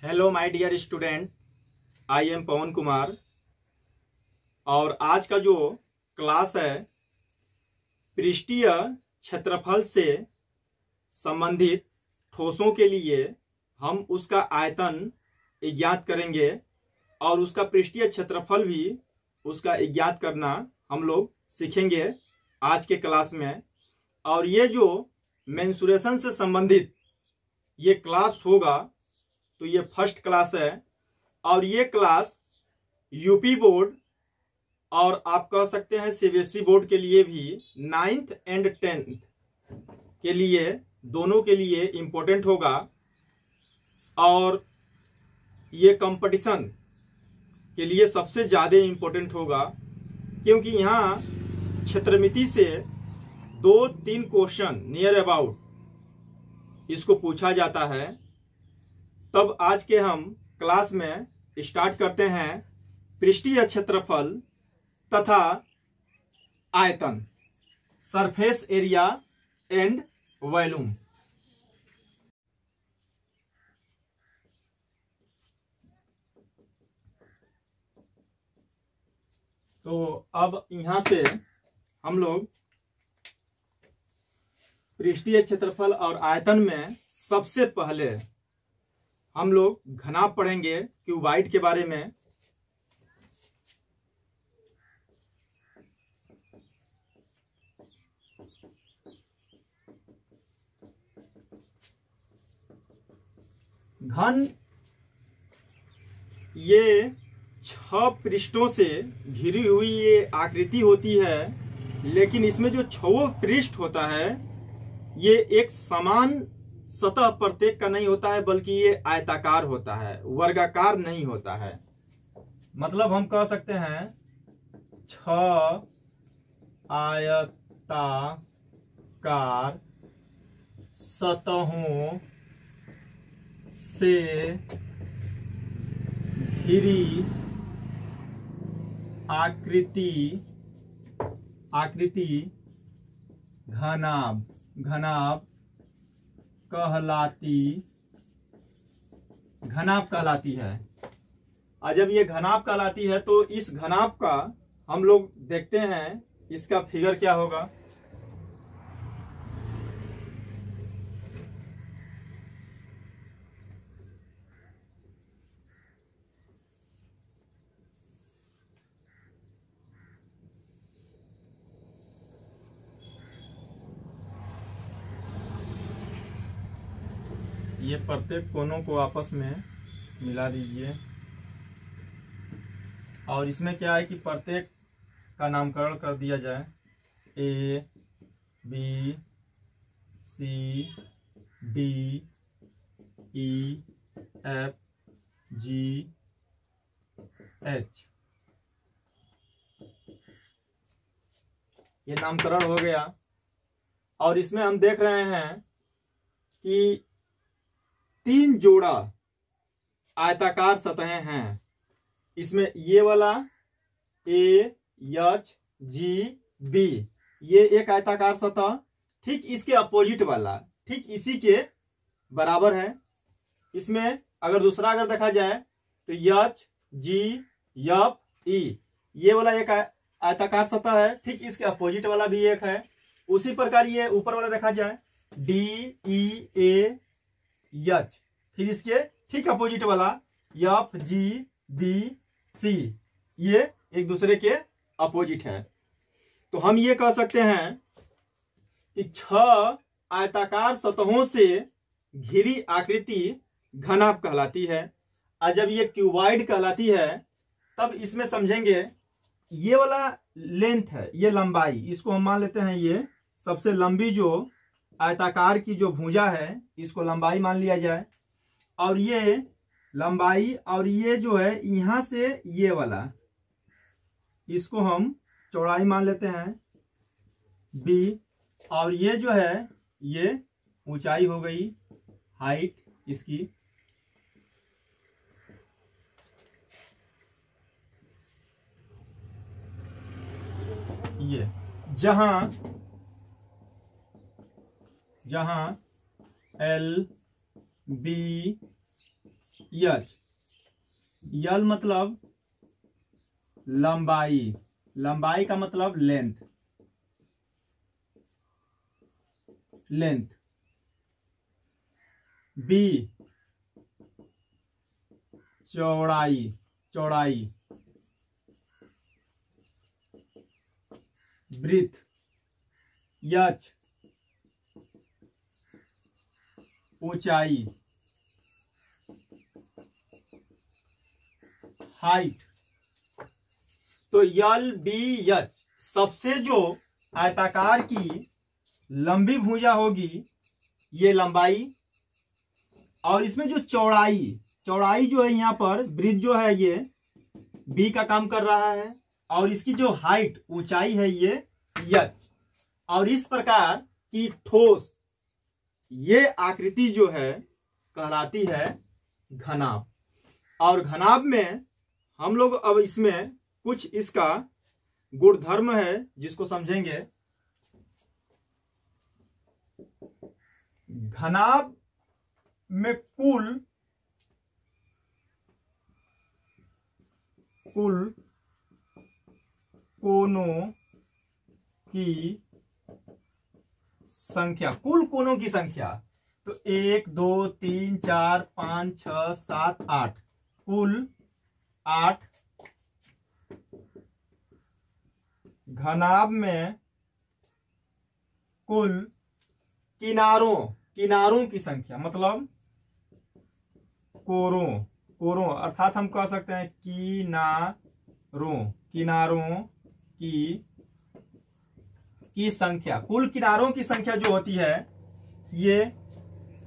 Hello my dear student, I am Pawan Kumar. और आज का जो क्लास है पृष्ठीय क्षेत्रफल से संबंधित ठोसों के लिए हम उसका आयतन ज्ञात करेंगे और उसका पृष्ठीय क्षेत्रफल भी उसका ज्ञात करना हम लोग सीखेंगे आज के क्लास में। और ये जो मेंसुरेशन से संबंधित ये क्लास होगा तो ये फर्स्ट क्लास है और ये क्लास यूपी बोर्ड और आप कह सकते हैं सीबीएसई बोर्ड के लिए भी 9th एंड 10th के लिए दोनों के लिए इम्पोर्टेंट होगा। और ये कंपटीशन के लिए सबसे ज़्यादा इम्पोर्टेंट होगा क्योंकि यहाँ क्षेत्रमिति से 2-3 क्वेश्चन नियर अबाउट इसको पूछा जाता है। तब आज के हम क्लास में स्टार्ट करते हैं पृष्ठीय क्षेत्रफल तथा आयतन, सरफेस एरिया एंड वॉल्यूम। तो अब यहां से हम लोग पृष्ठीय क्षेत्रफल और आयतन में सबसे पहले हम लोग घनाभ पढ़ेंगे क्यूबाइड के बारे में। घन ये 6 पृष्ठों से घिरी हुई ये आकृति होती है, लेकिन इसमें जो 6 पृष्ठ होता है ये एक समान सतह प्रत्येक का नहीं होता है, बल्कि ये आयताकार होता है, वर्गाकार नहीं होता है। मतलब हम कह सकते हैं 6 आयताकार सतहों से घिरी आकृति घनाभ कहलाती है। और जब ये घनाभ कहलाती है तो इस घनाभ का हम लोग देखते हैं इसका फिगर क्या होगा। ये प्रत्येक कोनों को आपस में मिला दीजिए और इसमें क्या है कि प्रत्येक का नामकरण कर दिया जाए A, B, C, D, E, F, G, H। ये नामकरण हो गया। और इसमें हम देख रहे हैं कि 3 जोड़ा आयताकार सतहें हैं। इसमें ये वाला A, H, G, B ये एक आयताकार सतह, ठीक इसके अपोजिट वाला ठीक इसी के बराबर है। इसमें अगर दूसरा देखा जाए तो H, G, F, E ये वाला एक आयताकार सतह है, ठीक इसके अपोजिट वाला भी एक है। उसी प्रकार ये ऊपर वाला देखा जाए D, E, A, H, फिर इसके ठीक अपोजिट वाला F, G, B, C ये एक दूसरे के अपोजिट है। तो हम ये कह सकते हैं कि 6 आयताकार सतहों से घिरी आकृति घनाभ कहलाती है। और जब ये क्यूबाइड कहलाती है तब इसमें समझेंगे ये वाला लेंथ है, ये लंबाई, इसको हम मान लेते हैं ये सबसे लंबी जो आयताकार की जो भुजा है इसको लंबाई मान लिया जाए। और ये लंबाई और ये जो है यहां से ये वाला इसको हम चौड़ाई मान लेते हैं B। और ये जो है ये ऊंचाई हो गई, हाइट इसकी। ये जहां जहां L, B, यच। यल मतलब लंबाई, लंबाई का मतलब लेंथ, लेंथ। बी चौड़ाई, चौड़ाई। ब्रीथ। यच ऊंचाई, हाइट। तो यल बी यच, सबसे जो आयताकार की लंबी भुजा होगी ये लंबाई, और इसमें जो चौड़ाई, चौड़ाई जो है यहाँ पर ब्रिज जो है ये बी का काम कर रहा है, और इसकी जो हाइट ऊंचाई है ये यच। और इस प्रकार की ठोस ये आकृति जो है कहलाती है घनाभ। और घनाभ में हम लोग अब इसमें कुछ इसका गुणधर्म है जिसको समझेंगे। घनाभ में कुल कोनों की संख्या, कुल कोनों की संख्या, तो 1 2 3 4 5 6 7 8, कुल 8। घनाभ में कुल किनारों की संख्या, मतलब कोरों अर्थात हम कह सकते हैं किनारों की संख्या। कुल किनारों की संख्या जो होती है ये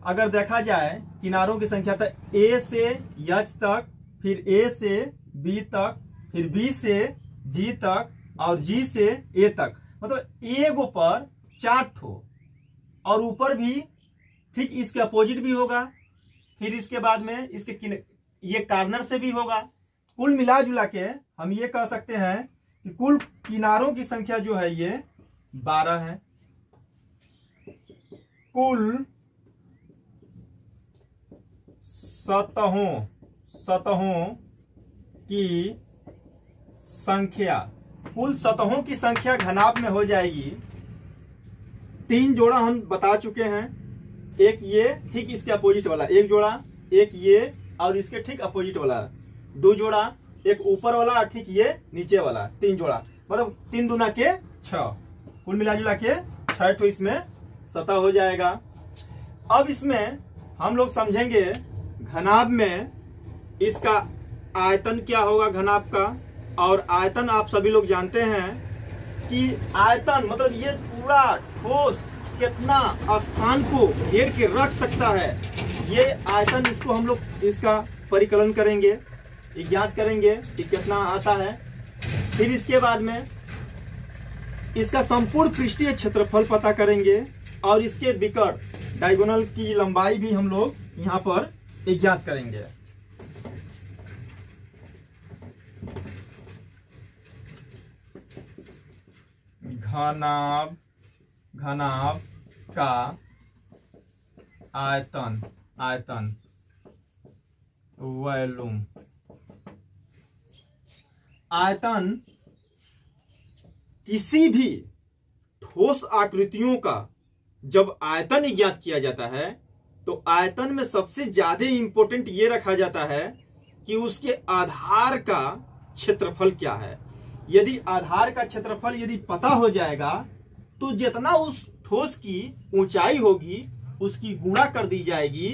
अगर देखा जाए किनारों की संख्या, तो ए से यच तक, फिर ए से बी तक, फिर बी से जी तक, और जी से ए तक, मतलब एगो पर 4 ठो, और ऊपर भी ठीक इसके अपोजिट भी होगा, फिर इसके बाद में इसके ये कॉर्नर से भी होगा। कुल मिला जुला के हम ये कह सकते हैं कि कुल किनारों की संख्या जो है ये 12 है। कुल सतहों की संख्या, कुल सतहों की संख्या घनाभ में हो जाएगी। 3 जोड़ा हम बता चुके हैं, एक ये ठीक इसके अपोजिट वाला एक जोड़ा, एक ये और इसके ठीक अपोजिट वाला 2 जोड़ा, एक ऊपर वाला ठीक ये नीचे वाला 3 जोड़ा, मतलब 3 दूना के 6, कुल मिला जुला के 6 ठो इसमें सतह हो जाएगा। अब इसमें हम लोग समझेंगे घनाभ में इसका आयतन क्या होगा घनाभ का। और आयतन आप सभी लोग जानते हैं कि आयतन मतलब ये पूरा ठोस कितना स्थान को घेर के रख सकता है, ये आयतन, इसको हम लोग इसका परिकलन करेंगे, ज्ञात करेंगे कि कितना आता है। फिर इसके बाद में इसका संपूर्ण पृष्ठीय क्षेत्रफल पता करेंगे, और इसके विकर्ण डायगोनल की लंबाई भी हम लोग यहाँ पर ज्ञात करेंगे। घनाभ का आयतन वॉल्यूम। आयतन किसी भी ठोस आकृतियों का जब आयतन ज्ञात किया जाता है तो आयतन में सबसे ज्यादा इंपॉर्टेंट ये रखा जाता है कि उसके आधार का क्षेत्रफल क्या है। यदि आधार का क्षेत्रफल यदि पता हो जाएगा तो जितना उस ठोस की ऊंचाई होगी उसकी गुणा कर दी जाएगी,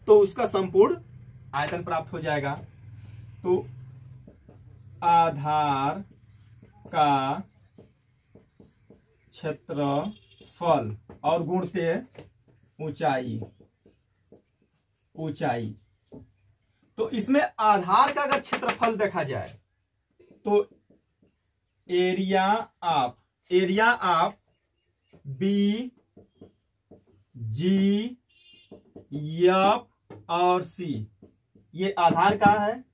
तो उसका संपूर्ण आयतन प्राप्त हो जाएगा। तो आधार का क्षेत्रफल और गुणते ऊंचाई। तो इसमें आधार का अगर क्षेत्रफल देखा जाए तो area of B, G, F और सी ये आधार का है।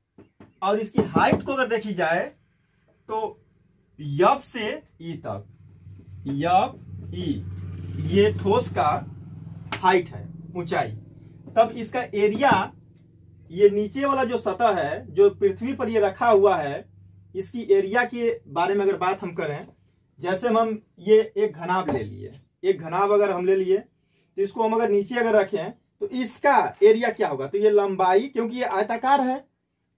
और इसकी हाइट को अगर देखी जाए तो एफ से ई तक, एफ ई ये ठोस का हाइट है, ऊंचाई। तब इसका एरिया ये नीचे वाला जो सतह है जो पृथ्वी पर ये रखा हुआ है, इसकी एरिया के बारे में अगर बात हम करें, जैसे हम ये एक घनाभ ले लिए, एक घनाभ अगर हम ले लिए तो इसको हम अगर नीचे अगर रखें तो इसका एरिया क्या होगा, तो ये लंबाई, क्योंकि ये आयताकार है,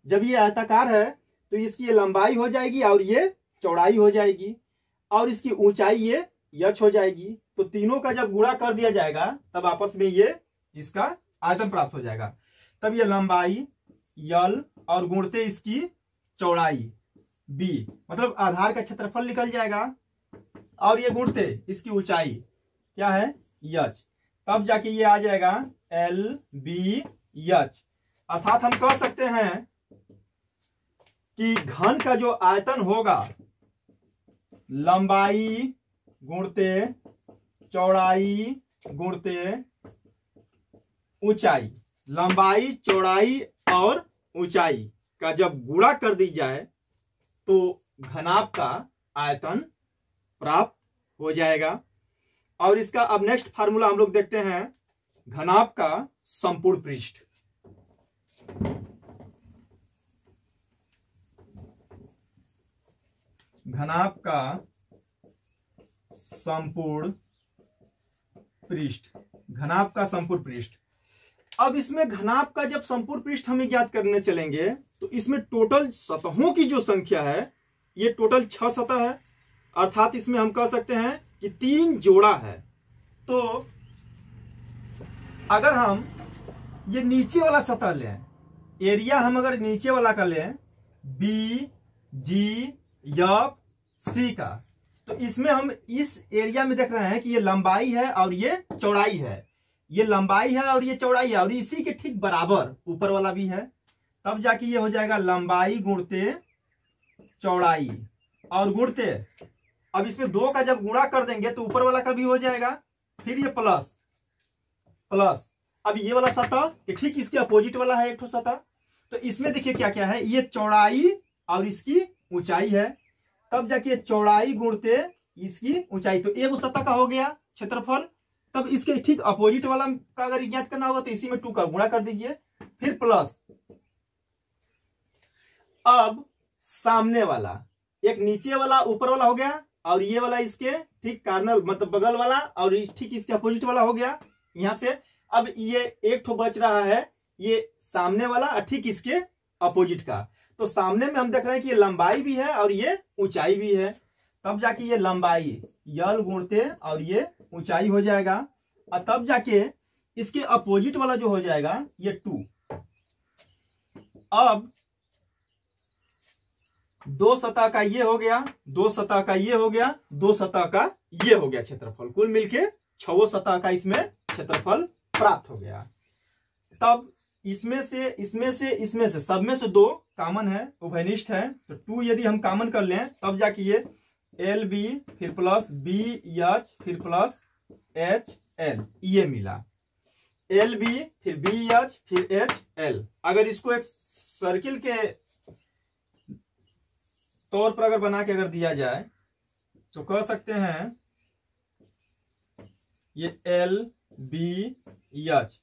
जब ये आयताकार है तो इसकी ये लंबाई हो जाएगी और ये चौड़ाई हो जाएगी और इसकी ऊंचाई ये यच हो जाएगी। तो तीनों का जब गुणा कर दिया जाएगा तब आपस में ये इसका आयतन प्राप्त हो जाएगा। तब ये लंबाई यल और गुणते इसकी चौड़ाई बी, मतलब आधार का क्षेत्रफल निकल जाएगा और ये गुणते इसकी ऊंचाई क्या है यच, तब जाके ये आ जाएगा एल बी यच। अर्थात हम कह सकते हैं कि घन का जो आयतन होगा लंबाई गुणते चौड़ाई गुणते ऊंचाई, लंबाई चौड़ाई और ऊंचाई का जब गुणा कर दी जाए तो घनाभ का आयतन प्राप्त हो जाएगा। और इसका अब नेक्स्ट फार्मूला हम लोग देखते हैं, घनाभ का संपूर्ण पृष्ठ। घनाभ का संपूर्ण पृष्ठ, घनाभ का संपूर्ण पृष्ठ। अब इसमें घनाभ का जब संपूर्ण पृष्ठ हम ज्ञात करने चलेंगे तो इसमें टोटल सतहों की जो संख्या है ये टोटल 6 सतह है, अर्थात इसमें हम कह सकते हैं कि 3 जोड़ा है। तो अगर हम ये नीचे वाला सतह लें, एरिया हम अगर नीचे वाला का लें बी जी एफ सी का, तो इसमें हम इस एरिया में देख रहे हैं कि ये लंबाई है और ये चौड़ाई है, ये लंबाई है और ये चौड़ाई है और इसी के ठीक बराबर ऊपर वाला भी है, तब जाके ये हो जाएगा लंबाई गुणते चौड़ाई और गुणते, अब इसमें 2 का जब गुणा कर देंगे तो ऊपर वाला का भी हो जाएगा, फिर ये प्लस प्लस, अब ये वाला सतह ठीक इसके अपोजिट वाला है एक ठो सतह, तो इसमें देखिए क्या क्या है, ये चौड़ाई और इसकी ऊंचाई है, तब जाके चौड़ाई गुणते इसकी ऊंचाई, तो एक सतह का हो गया क्षेत्रफल। तब इसके ठीक अपोजिट वाला का अगर ज्ञात करना होगा तो इसी में 2 का गुणा कर दीजिए, फिर प्लस। अब सामने वाला, एक नीचे वाला ऊपर वाला हो गया और ये वाला इसके ठीक कार्नर मतलब बगल वाला और ठीक इसके अपोजिट वाला हो गया यहां से। अब ये एक ठो बच रहा है ये सामने वाला और ठीक इसके अपोजिट का, तो सामने में हम देख रहे हैं कि ये लंबाई भी है और ये ऊंचाई भी है, तब जाके ये लंबाई यल गुणते और ये ऊंचाई हो जाएगा, और तब जाके इसके अपोजिट वाला जो हो जाएगा ये 2। अब 2 सतह का ये हो गया, 2 सतह का ये हो गया, 2 सतह का ये हो गया क्षेत्रफल, कुल मिलके 6 सतह का इसमें क्षेत्रफल प्राप्त हो गया। तब इसमें से सब में से 2 कॉमन है, उभयनिष्ठ है, तो 2 यदि हम कॉमन कर लें तब जाके ये एल बी फिर प्लस बी एच फिर प्लस एच एल, ये मिला एल बी फिर बी एच फिर एच एल। अगर इसको एक सर्किल के तौर पर अगर बना के अगर दिया जाए तो कह सकते हैं ये एल बी एच,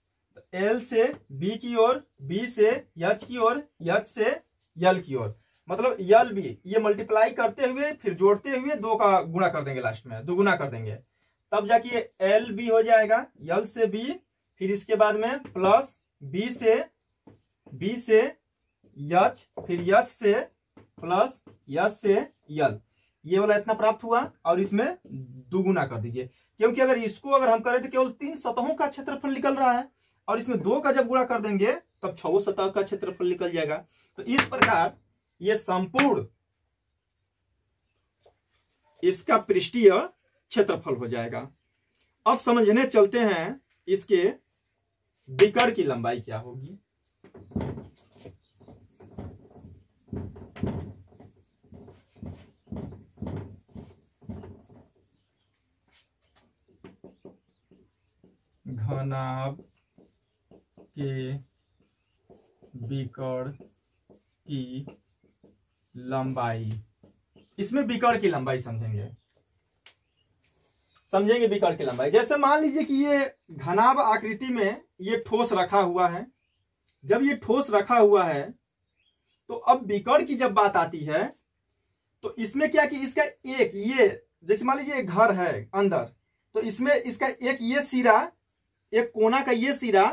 एल से बी की ओर, बी से एच की ओर, एच से यल की ओर, मतलब यल बी ये मल्टीप्लाई करते हुए फिर जोड़ते हुए 2 का गुणा कर देंगे, लास्ट में 2 गुना कर देंगे, तब जाके ये एल बी हो जाएगा, यल से बी, फिर इसके बाद में प्लस बी से एच फिर एच से प्लस एच से यल, ये वाला इतना प्राप्त हुआ और इसमें 2 गुना कर दीजिए, क्योंकि अगर इसको अगर हम करें तो केवल 3 सतहों का क्षेत्रफल निकल रहा है और इसमें 2 का जब गुणा कर देंगे तब 6 सतह का क्षेत्रफल निकल जाएगा। तो इस प्रकार ये संपूर्ण इसका पृष्ठीय क्षेत्रफल हो जाएगा। अब समझने चलते हैं इसके विकर्ण की लंबाई क्या होगी। घनाभ के विकर्ण की लंबाई, इसमें विकर्ण की लंबाई समझेंगे विकर्ण की लंबाई। जैसे मान लीजिए कि ये घनाभ आकृति में ये ठोस रखा हुआ है, जब ये ठोस रखा हुआ है तो अब विकर्ण की जब बात आती है तो इसमें क्या कि इसका एक ये जैसे मान लीजिए घर है अंदर, तो इसमें इसका एक ये सिरा, एक कोना का ये सिरा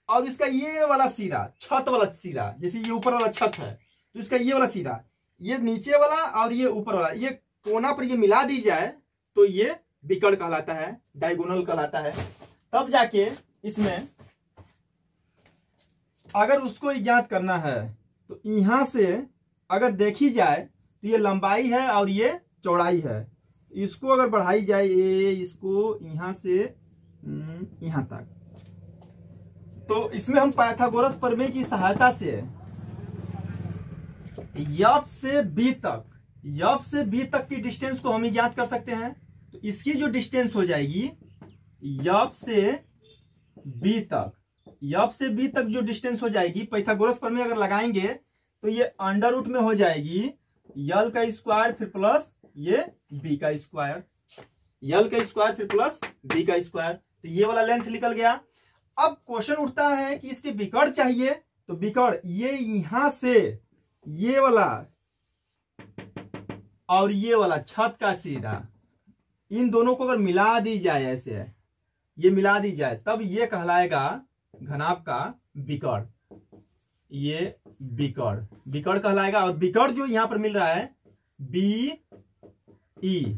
और इसका ये वाला सिरा, छत वाला सिरा, जैसे ये ऊपर वाला छत है तो इसका ये वाला सिरा, ये नीचे वाला और ये ऊपर वाला, ये कोना पर ये मिला दी जाए तो ये विकर्ण कहलाता है, डायगोनल कहलाता है। तब जाके इसमें अगर उसको ज्ञात करना है तो यहां से अगर देखी जाए तो ये लंबाई है और ये चौड़ाई है। इसको अगर बढ़ाई जाए इसको यहां से यहां तक, तो इसमें हम पाइथागोरस प्रमेय की सहायता से यफ से बी तक की डिस्टेंस को हम ज्ञात कर सकते हैं। तो इसकी जो डिस्टेंस हो जाएगी यफ से बी तक जो डिस्टेंस हो जाएगी, पाइथागोरस प्रमेय अगर लगाएंगे तो ये अंडर रूट में हो जाएगी यल का स्क्वायर फिर प्लस ये बी का स्क्वायर, यल का स्क्वायर फिर प्लस बी का स्क्वायर। तो ये वाला लेंथ निकल गया। अब क्वेश्चन उठता है कि इसके विकर्ण चाहिए, तो विकर्ण ये यहां से ये वाला और ये वाला छत का सीधा, इन दोनों को अगर मिला दी जाए, ऐसे ये मिला दी जाए, तब ये कहलाएगा घनाभ का विकर्ण, ये विकर्ण कहलाएगा। और विकर्ण जो यहां पर मिल रहा है बी ई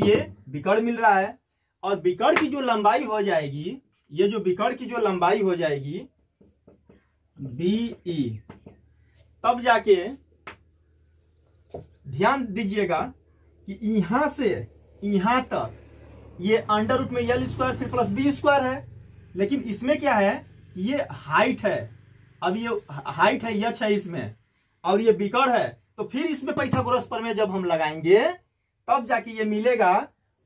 ये विकर्ण मिल रहा है। और विकर्ण की जो लंबाई हो जाएगी, ये जो विकर्ण की जो लंबाई हो जाएगी बी ई, तब जाके ध्यान दीजिएगा कि यहां से यहां तक ये अंडर रूट में यल स्क्वायर फिर प्लस बी स्क्वायर है, लेकिन इसमें क्या है, ये हाइट है, अब ये हाइट है यच है इसमें, और ये विकर्ण है। तो फिर इसमें पाइथागोरस प्रमेय जब हम लगाएंगे तब जाके ये मिलेगा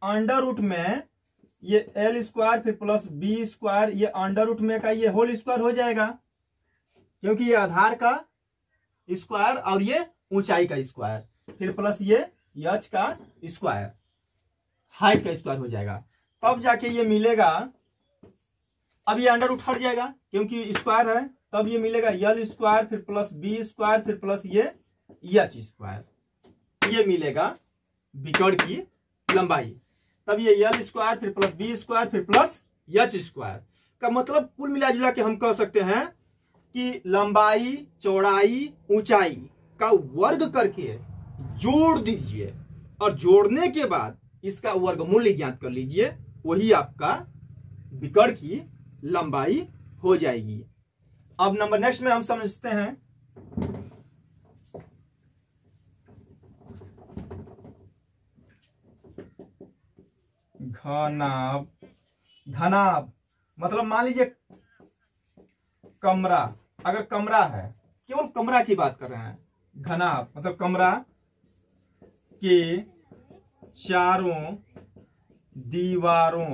अंडर रूट में ये एल स्क्वायर फिर प्लस बी स्क्वायर, ये अंडर रूट में का ये होल स्क्वायर हो जाएगा, क्योंकि ये आधार का स्क्वायर और ये ऊंचाई का स्क्वायर फिर प्लस ये यच का स्क्वायर, हाइट का स्क्वायर हो जाएगा। तब जाके ये मिलेगा, अब ये अंडर रूट हट जाएगा क्योंकि स्क्वायर है, तब ये मिलेगा यल स्क्वायर फिर प्लस बी स्क्वायर फिर प्लस ये एच स्क्वायर, ये मिलेगा विकर्ण की लंबाई। तब ये यल स्क्वायर फिर प्लस बी स्क्वायर फिर प्लस एच स्क्वायर का मतलब कुल मिला जुला के हम कह सकते हैं कि लंबाई चौड़ाई ऊंचाई का वर्ग करके जोड़ दीजिए और जोड़ने के बाद इसका वर्गमूल ज्ञात कर लीजिए, वही आपका विकर्ण की लंबाई हो जाएगी। अब नंबर नेक्स्ट में हम समझते हैं घनाभ। घनाभ मतलब मान लीजिए कमरा, अगर कमरा है, केवल कमरा की बात कर रहे हैं, घनाभ मतलब कमरा के चारों दीवारों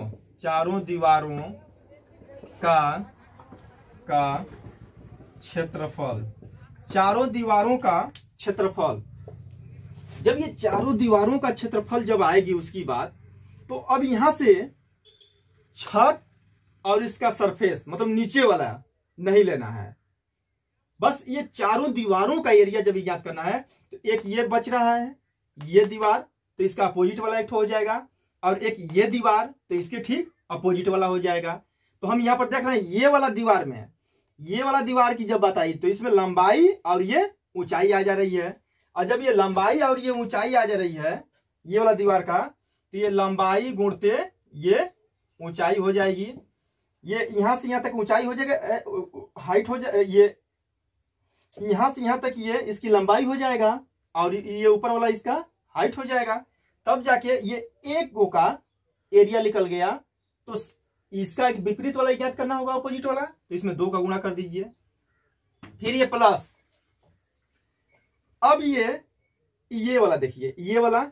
का क्षेत्रफल, चारों दीवारों का क्षेत्रफल। जब ये चारों दीवारों का क्षेत्रफल जब आएगी उसकी बात, तो अब यहां से छत और इसका सरफेस मतलब नीचे वाला नहीं लेना है, बस ये चारों दीवारों का एरिया जब ज्ञात करना है तो एक ये बच रहा है ये दीवार, तो इसका अपोजिट वाला एक हो जाएगा, और एक ये दीवार तो इसके ठीक अपोजिट वाला हो जाएगा। तो हम यहां पर देख रहे हैं ये वाला दीवार में, ये वाला दीवार की जब बात आई तो इसमें लंबाई और ये ऊंचाई आ जा रही है, और जब ये लंबाई और ये ऊंचाई आ जा रही है ये वाला दीवार का, तो ये लंबाई गुणते ये ऊंचाई हो जाएगी, ये यहां से यहां तक ऊंचाई हो जाएगा, हाइट हो जाए, ये यहां से यहां तक ये इसकी लंबाई हो जाएगा और ये ऊपर वाला इसका हाइट हो जाएगा। तब जाके ये एक गो का एरिया निकल गया, तो इसका विपरीत वाला ज्ञात करना होगा अपोजिट वाला, तो इसमें 2 का गुणा कर दीजिए, फिर ये प्लस। अब ये वाला देखिए, ये वाला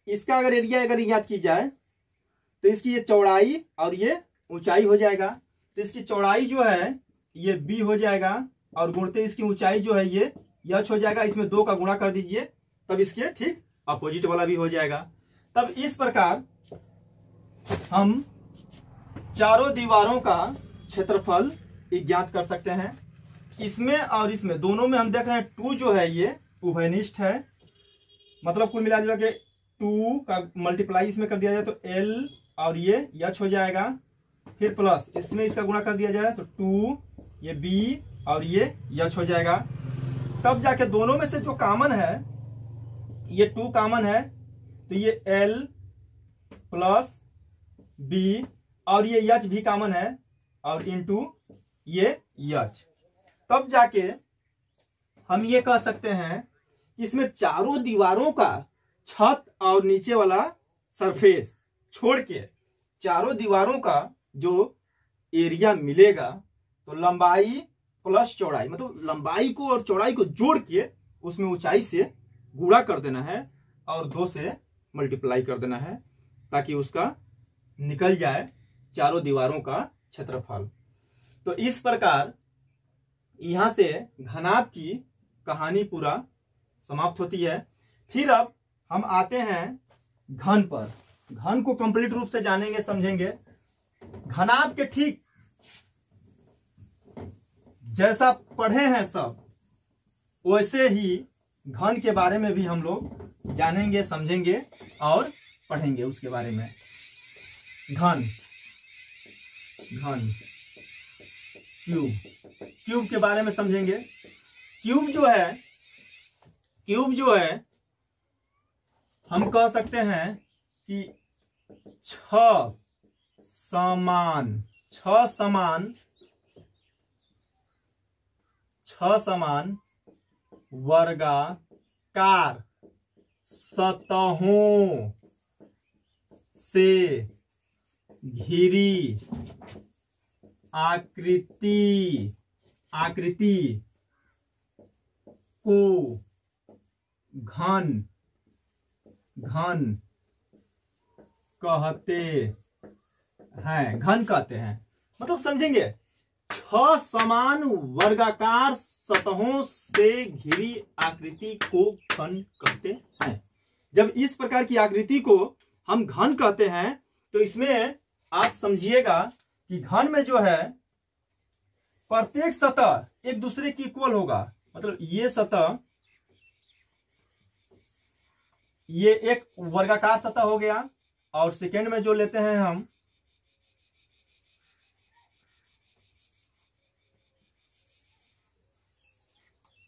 इसका अगर एरिया अगर ज्ञात की जाए तो इसकी ये चौड़ाई और ये ऊंचाई हो जाएगा, तो इसकी चौड़ाई जो है ये b हो जाएगा और गुणते इसकी ऊंचाई जो है ये h हो जाएगा, इसमें 2 का गुणा कर दीजिए, तब इसके ठीक अपोजिट वाला भी हो जाएगा। तब इस प्रकार हम चारों दीवारों का क्षेत्रफल ज्ञात कर सकते हैं। इसमें और इसमें दोनों में हम देख रहे हैं 2 जो है ये उभयनिष्ठ है, मतलब कुल मिला जुला के 2 का मल्टीप्लाई इसमें कर दिया जाए तो L और ये H हो जाएगा, फिर प्लस इसमें इसका गुणा कर दिया जाए तो 2 ये B और ये H हो जाएगा। तब जाके दोनों में से जो कॉमन है ये 2 कॉमन है तो ये L प्लस B और ये H भी कॉमन है और इनटू ये H। तब जाके हम ये कह सकते हैं इसमें चारों दीवारों का छत और नीचे वाला सरफेस छोड़ के चारों दीवारों का जो एरिया मिलेगा तो लंबाई प्लस चौड़ाई, मतलब लंबाई को और चौड़ाई को जोड़ के उसमें ऊंचाई से गुणा कर देना है और 2 से मल्टीप्लाई कर देना है ताकि उसका निकल जाए चारों दीवारों का क्षेत्रफल। तो इस प्रकार यहां से घनाभ की कहानी पूरा समाप्त होती है। फिर अब हम आते हैं घन पर। घन को कंप्लीट रूप से जानेंगे समझेंगे। घनाभ के ठीक जैसा पढ़े हैं सब वैसे ही घन के बारे में भी हम लोग जानेंगे समझेंगे और पढ़ेंगे उसके बारे में। घन घन क्यूब के बारे में समझेंगे। क्यूब जो है हम कह सकते हैं कि 6 समान वर्गाकार सतहों से घिरी आकृति को घन कहते हैं। मतलब समझेंगे 6 समान वर्गाकार सतहों से घिरी आकृति को घन कहते हैं। जब इस प्रकार की आकृति को हम घन कहते हैं तो इसमें आप समझिएगा कि घन में जो है प्रत्येक सतह एक दूसरे की इक्वल होगा। मतलब ये सतह ये एक वर्गाकार सतह हो गया और सेकेंड में जो लेते हैं हम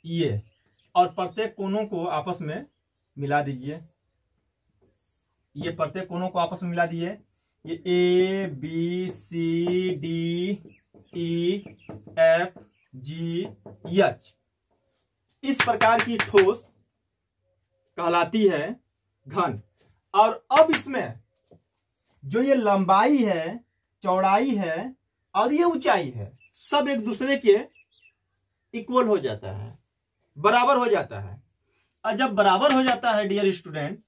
ये, और प्रत्येक कोनों को आपस में मिला दीजिए। ये प्रत्येक कोनों को आपस में मिला दीजिए। ये A B C D E F G H इस प्रकार की ठोस कहलाती है घन। और अब इसमें जो ये लंबाई है, चौड़ाई है और ये ऊंचाई है, सब एक दूसरे के इक्वल हो जाता है, बराबर हो जाता है। और जब बराबर हो जाता है डियर स्टूडेंट,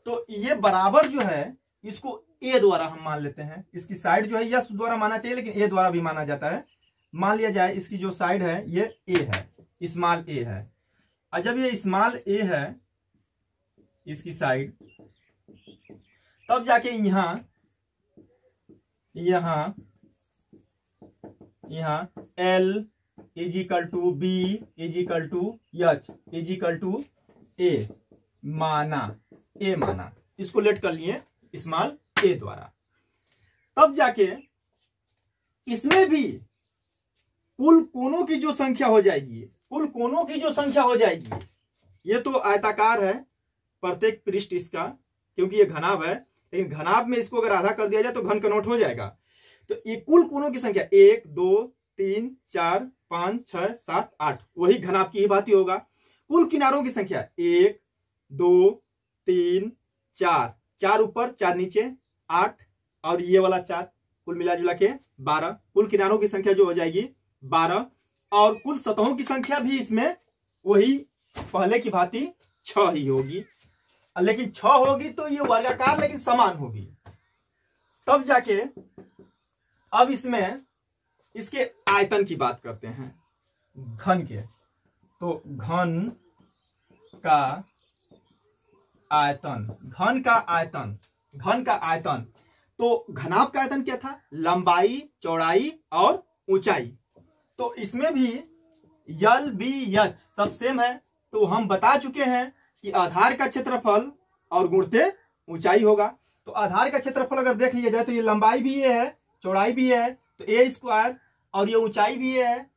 तो ये बराबर जो है इसको ए द्वारा हम मान लेते हैं। इसकी साइड जो है यस द्वारा माना चाहिए लेकिन ए द्वारा भी माना जाता है। मान लिया जाए इसकी जो साइड है ये ए है, स्मॉल ए है। और जब ये स्मॉल ए है इसकी साइड, तब जाके यहां L = B = H = A माना, इसको लेट कर लिए स्मॉल ए द्वारा। तब जाके इसमें भी कुल कोनों की जो संख्या हो जाएगी, ये तो आयताकार है प्रत्येक पृष्ठ इसका, क्योंकि ये घनाभ है, लेकिन घनाभ में इसको अगर आधा कर दिया जाए तो घन कन्वर्ट हो जाएगा। तो ये कुल कोनों की संख्या 1 2 3 4 5 6 7 8 वही घनाभ की ही बात ही होगा। कुल किनारों की संख्या 1 2 3 4, 4 ऊपर 4 नीचे 8 और ये वाला 4, कुल मिला जुला के 12। कुल किनारों की संख्या जो हो जाएगी 12 और कुल सतहों की संख्या भी इसमें वही पहले की भांति 6 ही होगी, लेकिन 6 होगी तो ये वर्गाकार लेकिन समान होगी। तब जाके अब इसमें इसके आयतन की बात करते हैं घन के। तो घन का आयतन, तो घनाभ का आयतन क्या था? लंबाई, चौड़ाई और ऊंचाई। तो इसमें भी यल बी एच सब सेम है, तो हम बता चुके हैं कि आधार का क्षेत्रफल और गुणते ऊंचाई होगा। तो आधार का क्षेत्रफल अगर देख लिया जाए तो ये लंबाई भी ये है, चौड़ाई भी है, तो ए स्क्वायर, और ये ऊंचाई भी ये है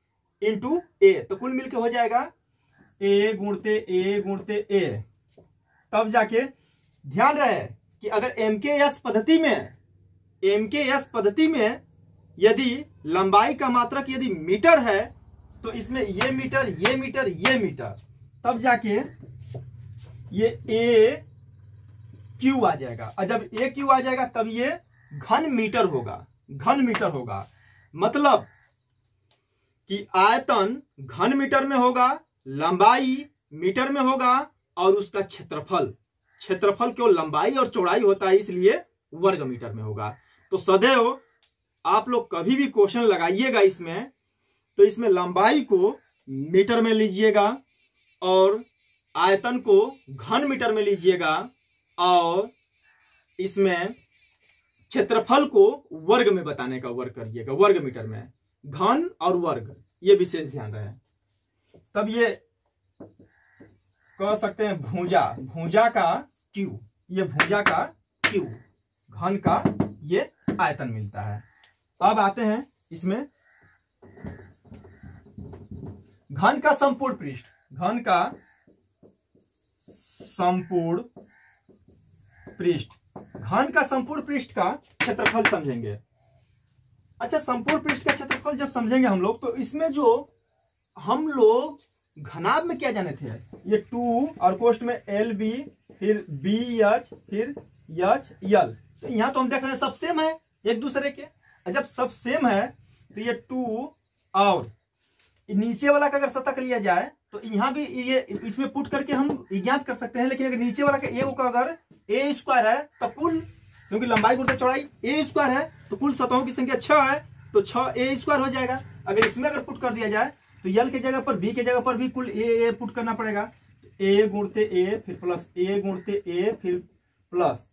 इंटू ए, तो कुल मिलके हो जाएगा ए गुणते ए। तब जाके ध्यान रहे कि अगर एमकेएस पद्धति में यदि लंबाई का मात्रक यदि मीटर है तो इसमें ये मीटर, ये मीटर, ये मीटर, तब जाके ये ए क्यू आ जाएगा। और जब ए क्यू आ जाएगा तब ये घन मीटर होगा। मतलब कि आयतन घन मीटर में होगा, लंबाई मीटर में होगा, और उसका क्षेत्रफल केवल लंबाई और चौड़ाई होता है इसलिए वर्ग मीटर में होगा। तो सदैव आप लोग कभी भी क्वेश्चन लगाइएगा इसमें, तो इसमें लंबाई को मीटर में लीजिएगा और आयतन को घन मीटर में लीजिएगा, और इसमें क्षेत्रफल को वर्ग में बताने का वर्ग करिएगा, वर्ग मीटर में, घन और वर्ग, ये विशेष ध्यान रहे। तब ये कह सकते हैं भुजा का क्यू, ये भुजा का क्यू, घन का ये आयतन मिलता है। अब आते हैं इसमें घन का संपूर्ण पृष्ठ, घन का संपूर्ण पृष्ठ का क्षेत्रफल समझेंगे। अच्छा, संपूर्ण पृष्ठ का क्षेत्रफल जब समझेंगे हम लोग, तो इसमें जो हम लोग घनाभ में क्या जाने थे, ये 2 और कोष्ठ में एल बी, फिर बी एच, फिर एच यल, तो यहां तो हम देख रहे हैं सब सेम है एक दूसरे के। जब सब सेम है तो ये 2 और नीचे वाला का अगर शतक लिया जाए तो यहाँ भी ये इसमें पुट करके हम ज्ञात कर सकते हैं। लेकिन अगर नीचे वाला का ए का अगर ए स्क्वायर है तो कुल, क्योंकि लंबाई गुणा चौड़ाई ए स्क्वायर है, तो कुल सतहों की संख्या 6 है, तो 6 ए स्क्वायर हो जाएगा। अगर इसमें अगर पुट कर दिया जाए तो यल के जगह पर, बी के जगह पर भी कुल ए पुट करना पड़ेगा। ए गुणते ए, फिर प्लस ए गुणते ए, फिर प्लस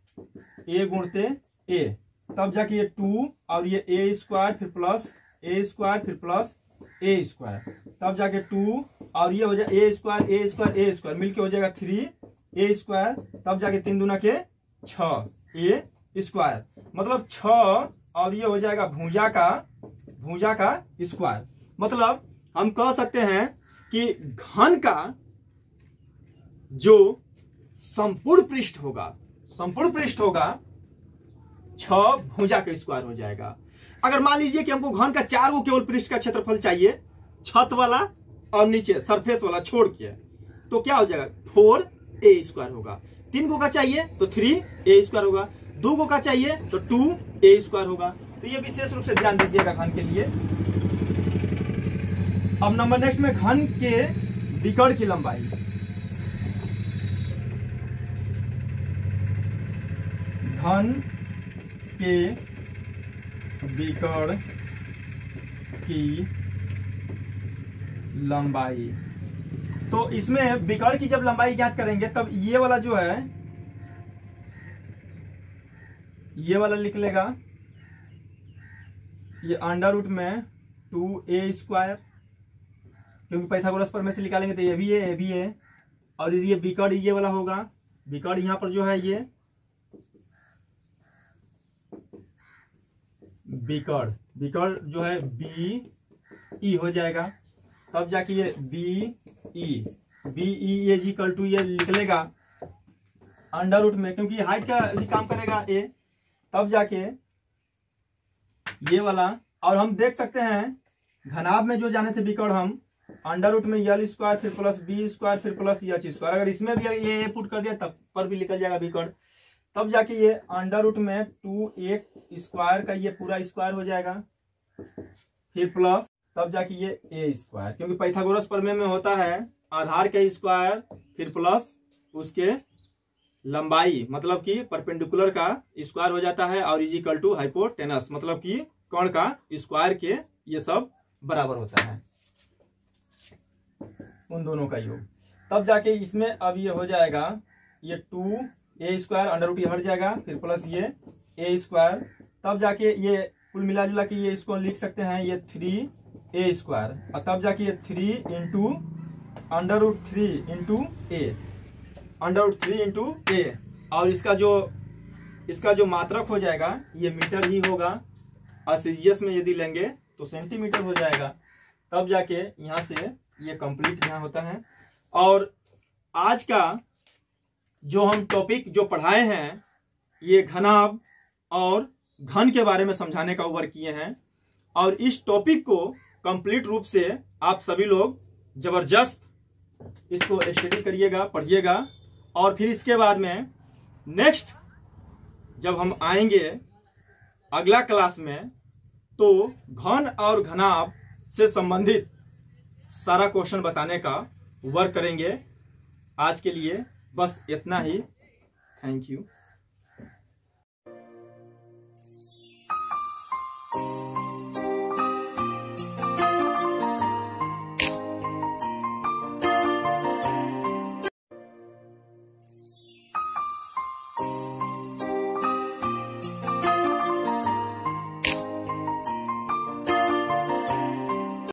ए गुणते ए, तब जाके ये 2 और ये ए स्क्वायर, फिर प्लस ए स्क्वायर, फिर प्लस ए स्क्वायर, तब जाके 2 और ये हो जाए ए स्क्वायर, ए स्क्वायर, ए स्क्वायर, मिलके हो जाएगा 3 ए स्क्वायर, तब जाके 3 दूना के 6 ए स्क्वायर, मतलब 6 और ये हो जाएगा भुजा का स्क्वायर। मतलब हम कह सकते हैं कि घन का जो संपूर्ण पृष्ठ होगा 6 भुजा का स्क्वायर हो जाएगा। अगर मान लीजिए कि हमको घन का 4 को केवल पृष्ठ का क्षेत्रफल चाहिए, छत वाला और नीचे सरफेस वाला छोड़ के, तो क्या हो जाएगा 4 ए स्क्वायर होगा। 3 को का चाहिए तो 3 ए स्क्वायर होगा, 2 को का चाहिए तो 2 ए स्क्वायर होगा। तो ये विशेष रूप से ध्यान दीजिएगा घन के लिए। अब नंबर नेक्स्ट में घन के विकर्ण की लंबाई। घन के विकर्ण की लंबाई, तो इसमें विकर्ण की जब लंबाई ज्ञात करेंगे तब ये वाला जो है, ये वाला लिख लेगा, ये अंडर रूट में 2a स्क्वायर, क्योंकि पाइथागोरस पर में से निकालेंगे तो ये भी है, और ये विकर्ण ये वाला होगा। विकर्ण यहां पर जो है ये विकर्ण जो है बी ई हो जाएगा, तब जाके ये बी ई ये इक्वल टू ये लिख लेगा अंडर रूट में, क्योंकि हाइट का भी काम करेगा ए, तब जाके ये वाला। और हम देख सकते हैं घनाभ में जो जाने थे विकर्ण, हम अंडर रूट में यल स्क्वायर, फिर प्लस बी स्क्वायर, फिर प्लस एच स्क्वायर, अगर इसमें भी ये पुट कर दिया तब पर भी निकल जाएगा विकर्ण। तब जाके ये अंडर रूट में 2 स्क्वायर का ये पूरा स्क्वायर हो जाएगा, फिर प्लस तब जाके ये ए स्क्वायर, क्योंकि पाइथागोरस प्रमेय में होता है आधार का स्क्वायर फिर प्लस उसके लंबाई, मतलब कि परपेंडिकुलर का स्क्वायर हो जाता है, और इज इक्वल टू हाइपोटेनस, मतलब कि कर्ण का स्क्वायर के ये सब बराबर होता है, उन दोनों का योग। तब जाके इसमें अब ये हो जाएगा, ये 2a स्क्वायर अंडर रूट ये हट जाएगा, फिर प्लस ये a स्क्वायर, तब जाके ये कुल मिला जुला के ये इसको लिख सकते हैं, ये 3 ए स्क्वायर, और तब जाके 3 इंटू √3 इंटू ए, √3 इंटू ए, और इसका जो मात्रक हो जाएगा ये मीटर ही होगा, और सीजीएस में यदि लेंगे तो सेंटीमीटर हो जाएगा। तब जाके यहाँ से ये कंप्लीट यहाँ होता है। और आज का जो हम टॉपिक जो पढ़ाए हैं ये घनाभ और घन के बारे में समझाने का वर्क किए हैं, और इस टॉपिक को कंप्लीट रूप से आप सभी लोग जबरदस्त इसको स्टडी करिएगा, पढ़िएगा, और फिर इसके बाद में नेक्स्ट जब हम आएंगे अगला क्लास में तो घन और घनाभ से संबंधित सारा क्वेश्चन बताने का वर्क करेंगे। आज के लिए बस इतना ही। Thank you.